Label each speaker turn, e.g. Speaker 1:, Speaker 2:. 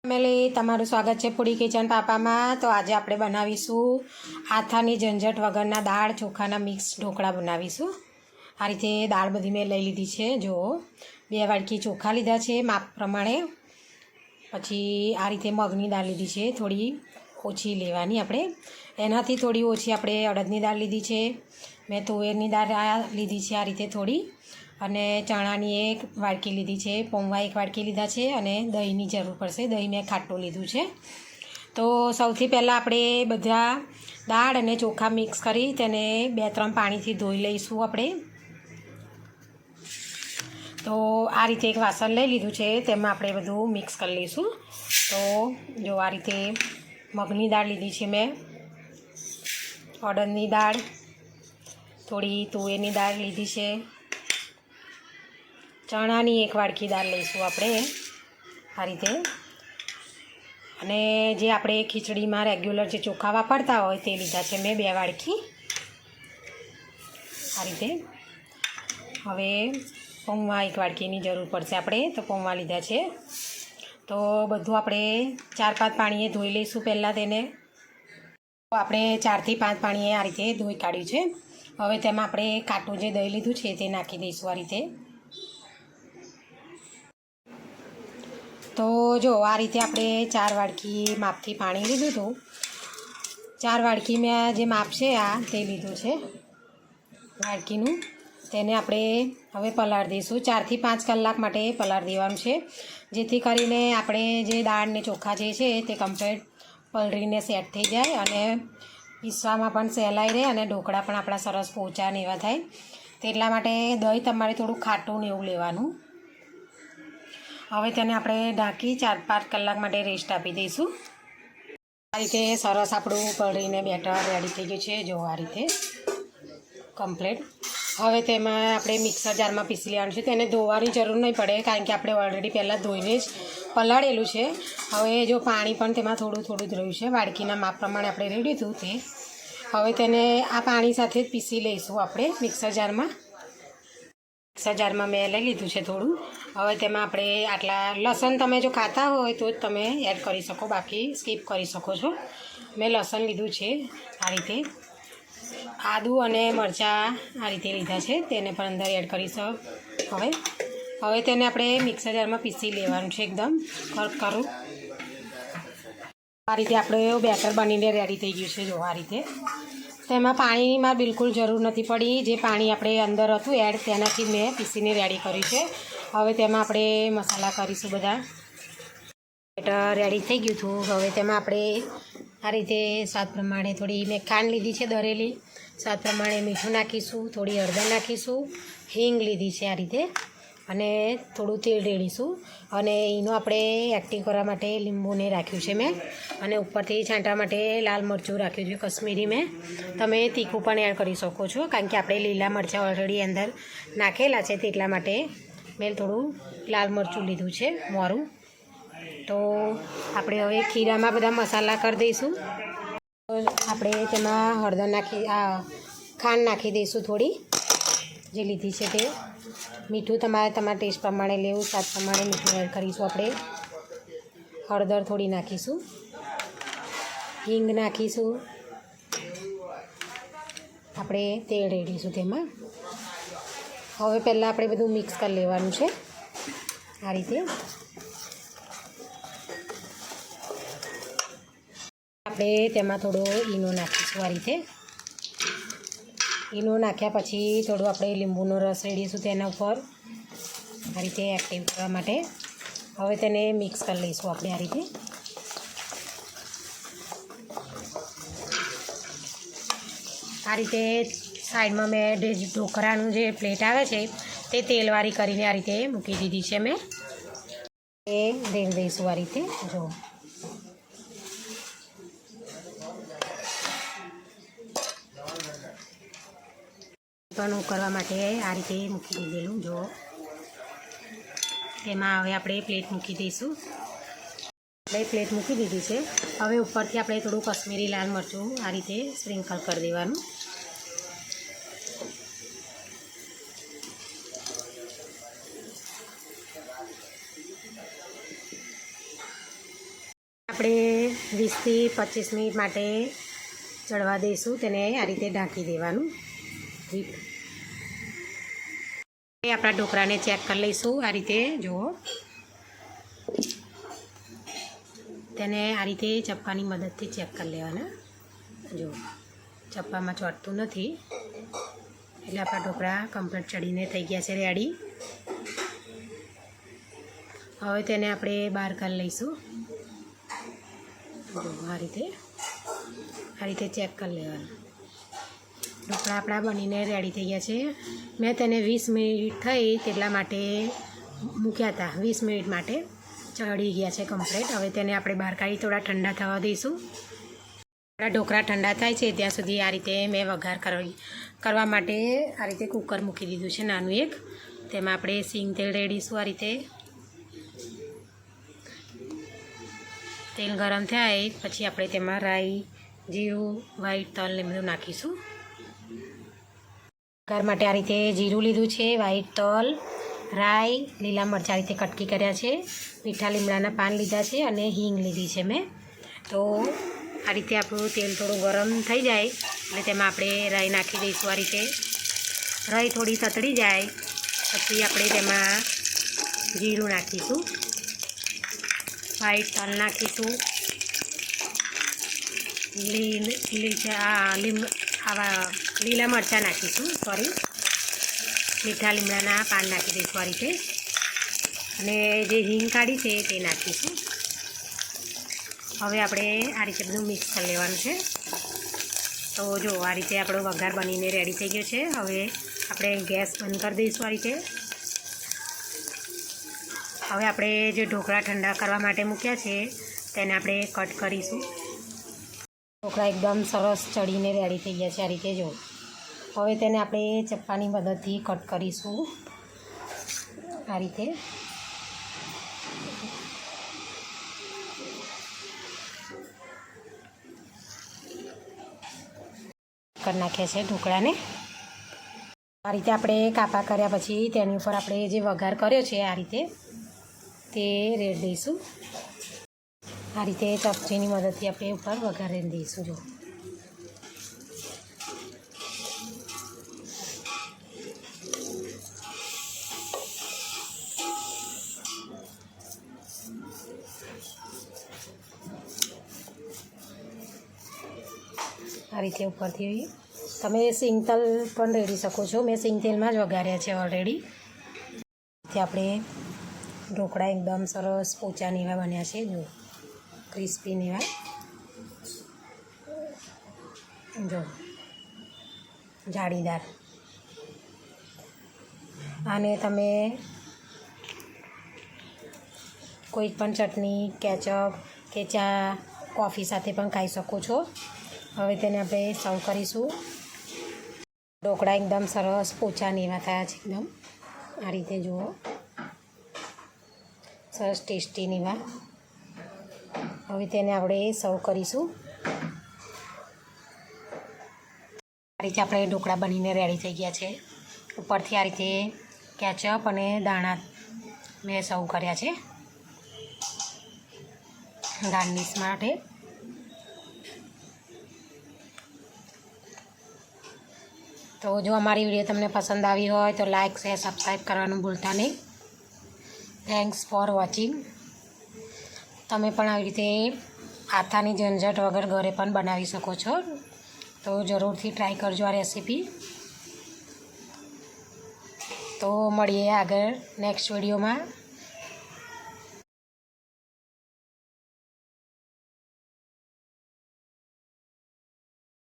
Speaker 1: Family તમારું સ્વાગત છે ફૂડી કિચન પાપામાં। તો આજે આપણે બનાવીશું આથાની ઝંઝટ વગરના દાળ ચોખાના મિક્સ ઢોકળા બનાવીશું। આ રીતે દાળ બધી મેં લઈ લીધી છે। જો 2 વાડકી ચોખા લીધા છે માપ પ્રમાણે। પછી આ રીતે મગની દાળ લીધી છે, થોડી ઓછી લેવાની આપણે, એનાથી થોડી ઓછી આપણે અડદની દાળ લીધી છે। મેં તુવેરની દાળ લીધી છે આ રીતે થોડી, અને ચણાની 1 વાડકી લીધી છે, પૌવા 1 વાડકી લીધા છે, અને દહીંની જરૂર પડશે। દહીં મેં ખાટું લીધું છે। તો સૌથી પહેલાં આપણે બધા દાળ અને ચોખા મિક્સ કરી તેને 2-3 પાણીથી ધોઈ લઈશું આપણે। તો આ રીતે એક વાસણ લઈ લીધું છે, તેમાં આપણે બધું મિક્સ કરી લઈશું। તો જો આ રીતે મગની દાળ લીધી છે મેં, અડદની દાળ, થોડી તુવેરની દાળ લીધી છે, ચણાની 1 વાડકી દાળ લઈશું આપણે આ રીતે, અને જે આપણે ખીચડીમાં રેગ્યુલર જે ચોખા વાપરતા હોય તે લીધા છે મેં 2 વાડકી આ રીતે। હવે પૌવા 1 વાડકીની જરૂર પડશે આપણે, તો પૌવા લીધા છે। તો બધું આપણે 4-5 પાણીએ ધોઈ લઈશું પહેલાં તેને। તો આપણે 4થી 5 પાણીએ આ રીતે ધોઈ કાઢ્યું છે। હવે તેમાં આપણે કાટું જે દહીં લીધું છે તે નાખી દઈશું આ રીતે। તો જો આ રીતે આપણે 4 વાડકી માપથી પાણી લીધું હતું। 4 વાડકી મેં જે માપ છે આ તે લીધું છે વાડકીનું, તેને આપણે હવે પલાળી દઈશું। 4થી 5 કલાક માટે પલાળી દેવાનું છે, જેથી કરીને આપણે જે દાળ ને ચોખા જે છે તે કમ્પ્લીટ પલળીને સેટ થઈ જાય, અને પીસવામાં પણ સહેલાઈ રહે, અને ઢોકળા પણ આપણા સરસ પોચા ને એવા થાય। તેટલા માટે દહીં તમારે થોડું ખાટું ને એવું લેવાનું। હવે તેને આપણે ઢાંકી 4-5 કલાક માટે રેસ્ટ આપી દઈશું। આ રીતે સરસ આપણું પલળીને બેટર રેડી થઈ ગયું છે, જો આ રીતે કમ્પ્લીટ। હવે તેમાં આપણે મિક્સર જારમાં પીસી લેવાનું છે। તેને ધોવાની જરૂર નહીં પડે, કારણ કે આપણે ઓલરેડી પહેલાં ધોઈને જ પલાળેલું છે। હવે જો પાણી પણ તેમાં થોડું થોડું જ રહ્યું છે, વાડકીના માપ પ્રમાણે આપણે રેડી હતું તે। હવે તેને આ પાણી સાથે જ પીસી લઈશું આપણે મિક્સર જારમાં। મિક્સર જારમાં મેં લઈ લીધું છે થોડું। હવે તેમાં આપણે આટલા લસણ તમે જો ખાતા હોય તો જ તમે એડ કરી શકો, બાકી સ્કીપ કરી શકો છો। મેં લસણ લીધું છે આ રીતે, આદું અને મરચાં આ રીતે લીધા છે, તેને પણ અંદર એડ કરીશું હવે તેને આપણે મિક્સર જારમાં પીસી લેવાનું છે એકદમ કરું। આ રીતે આપણે બેટર બનીને રેડી થઈ ગયું છે, જો આ રીતે। તેમાં પાણીમાં બિલકુલ જરૂર નથી પડી, જે પાણી આપણે અંદર હતું એડ તેનાથી મેં પીસીને રેડી કર્યું છે। હવે તેમાં આપણે મસાલા કરીશું બધા। બેટર રેડી થઈ ગયું હતું। હવે તેમાં આપણે આ રીતે સ્વાદ પ્રમાણે થોડી મેં ખાંડ લીધી છે દરેલી, સ્વાદ પ્રમાણે મીઠું નાખીશું, થોડી હળદર નાખીશું, હિંગ લીધી છે આ રીતે, અને થોડું તેલ રેડીશું, અને એનું આપણે એક્ટિંગ કરવા માટે લીંબુને રાખ્યું છે મેં, અને ઉપરથી છાંટવા માટે લાલ મરચું રાખ્યું છે કશ્મીરી મેં। તમે તીખું પણ એડ કરી શકો છો, કારણ કે આપણે લીલા મરચાં ઓલરેડી અંદર નાખેલા છે, તેટલા માટે મેં થોડું લાલ મરચું લીધું છે મોરું। તો આપણે હવે ખીરામાં બધા મસાલા કરી દઈશું। આપણે તેમાં હળદર ખાંડ નાખી દઈશું થોડી, જે લીધી છે તે। મીઠું તમારા ટેસ્ટ પ્રમાણે લેવું, સ્વાદ પ્રમાણે મીઠું એડ કરીશું આપણે। હળદર થોડી નાખીશું, હિંગ નાખીશું, આપણે તેલ રેડીશું તેમાં। હવે પહેલાં આપણે બધું મિક્સ કરી લેવાનું છે આ રીતે। આપણે તેમાં થોડો ઈનો નાખીશું આ રીતે। ઈનો નાખ્યા પછી થોડું આપણે લીંબુનો રસ રેડીશું તેના ઉપર આ રીતે એક્ટિવ કરવા માટે। હવે તેને મિક્સ કરી લઈશું આપણે આ રીતે। આ રીતે સાઈડમાં મેં ઢોકળાનું જે પ્લેટ આવે છે તે તેલવાળી કરીને આ રીતે મૂકી દીધી છે મેં, એ રેડી દઈશું આ રીતે। જો પણ કરવા માટે આ રીતે મૂકી દીધેલું, જો તેમાં હવે આપણે પ્લેટ મૂકી દઈશું। આપણે પ્લેટ મૂકી દીધી છે। હવે ઉપરથી આપણે થોડું કશ્મીરી લાલ મરચું આ રીતે સ્પ્રિંકલ કરી દેવાનું। આપણે 20થી 25 મિનિટ માટે ચડવા દઈશું. તેને આ રીતે ઢાંકી દેવાનું. આપણા ઢોકળાને ચેક કરી લઈશું. આ રીતે જુઓ, તેને આ રીતે ચપ્પાની મદદથી ચેક કરી લેવાના. જુઓ, ચપ્પામાં ચોંટતું નથી એટલે આપણા ઢોકળા કમ્પ્લીટ ચડીને થઈ ગયા છે રેડી. હવે તેને આપણે બહાર કાઢી લઈશું. જુઓ, આ રીતે ચેક કરી લેવાનું. ઢોકળા આપણા બનીને રેડી થઈ ગયા છે. મેં તેને 20 મિનિટ થઈ તેટલા માટે મૂક્યા હતા. 20 મિનિટ માટે ચડી ગયા છે કમ્પ્લીટ. હવે તેને આપણે બહાર કાઢી થોડા ઠંડા થવા દઈશું. આપણા ઢોકળા ઠંડા થાય છે ત્યાં સુધી આ રીતે મેં વઘાર કરવા માટે આ રીતે કુકર મૂકી દીધું છે નાનું એક. તેમાં આપણે સિંગ તેલ રેડીશું. આ રીતે તેલ ગરમ થાય પછી આપણે તેમાં રાઈ, જીરું, વ્હાઈટ તલ ને બધું નાખીશું. વઘાર માટે આ રીતે જીરું લીધું છે, વ્હાઈટ તલ, રાઈ, લીલા મરચાં આ રીતે કટકી કર્યા છે, મીઠા લીમડાના પાન લીધા છે અને હિંગ લીધી છે મેં. તો આ રીતે આપણું તેલ થોડું ગરમ થઈ જાય એટલે તેમાં આપણે રાઈ નાખી દઈશું. આ રીતે રાઈ થોડી સતળી જાય પછી આપણે તેમાં જીરું નાખીશું, વ્હાઈટ તલ નાખીશું, લીલા મરચાં નાખીશું, મીઠા લીમડાના પાન નાખી દઈશું આ રીતે, અને જે હિંગ કાઢી છે તે નાખીશું. હવે આપણે આ રીતે બધું મિક્સ કરી લેવાનું છે. તો જો આ રીતે આપણો વઘાર બનીને રેડી થઈ ગયો છે. હવે આપણે ગેસ બંધ કરી દઈશું આ રીતે. હવે આપણે જે ઢોકળા ઠંડા કરવા માટે મૂક્યા છે તેને આપણે કટ કરીશું. ઢોકળા એકદમ સરસ ચડીને રેડી થઈ ગયા છે આ રીતે જો. હવે તેને આપણે ચપ્પાની મદદથી કટ કરીશું આ રીતે. કરી નાખ્યા છે ઢોકળાને. આ રીતે આપણે કાપા કર્યા પછી તેની ઉપર આપણે જે વઘાર કર્યો છે આ રીતે તે રેડી દઈશું. આ રીતે ચપચીની મદદથી આપણે ઉપર વઘારી દઈશું. જો આ રીતે ઉપરથી તમે સિંગ તેલ પણ રેડી શકો છો. મેં સિંગ તેલમાં જ વઘાર્યા છે ઓલરેડી. આપણે ઢોકળા એકદમ સરસ પોચા નીવા બન્યા છે જો, ક્રિસ્પી નીવા. જો જાળીદાર. આને તમે કોઈ પણ ચટણી, કેચઅપ કે ચા, કોફી સાથે પણ ખાઈ શકો છો. હવે તેને આપણે સર્વ કરીશું. ઢોકળા એકદમ સરસ પોચા નીવા થયા છે એકદમ. આ રીતે જુઓ, સરસ ટેસ્ટી નીવા. હવે તેને આપણે સર્વ કરીશું. આ રીતે આપણે ઢોકળા બનીને રેડી થઈ ગયા છે. ઉપરથી આ રીતે કેચઅપ અને દાણા મેં સર્વ કર્યા છે ગાર્નિશ માટે. તો જો અમારી વિડીયો તમને પસંદ આવી હોય તો લાઇક, શેર, સબસ્ક્રાઈબ કરવાનું ભૂલતા નહીં. Thanks for watching. તમે પણ આવી રીતે આથાની ઝંઝટ વગર ઘરે પણ બનાવી શકો છો. તો જરૂરથી ટ્રાય કરજો આ રેસીપી. તો મળીએ આગળ નેક્સ્ટ વિડીયોમાં.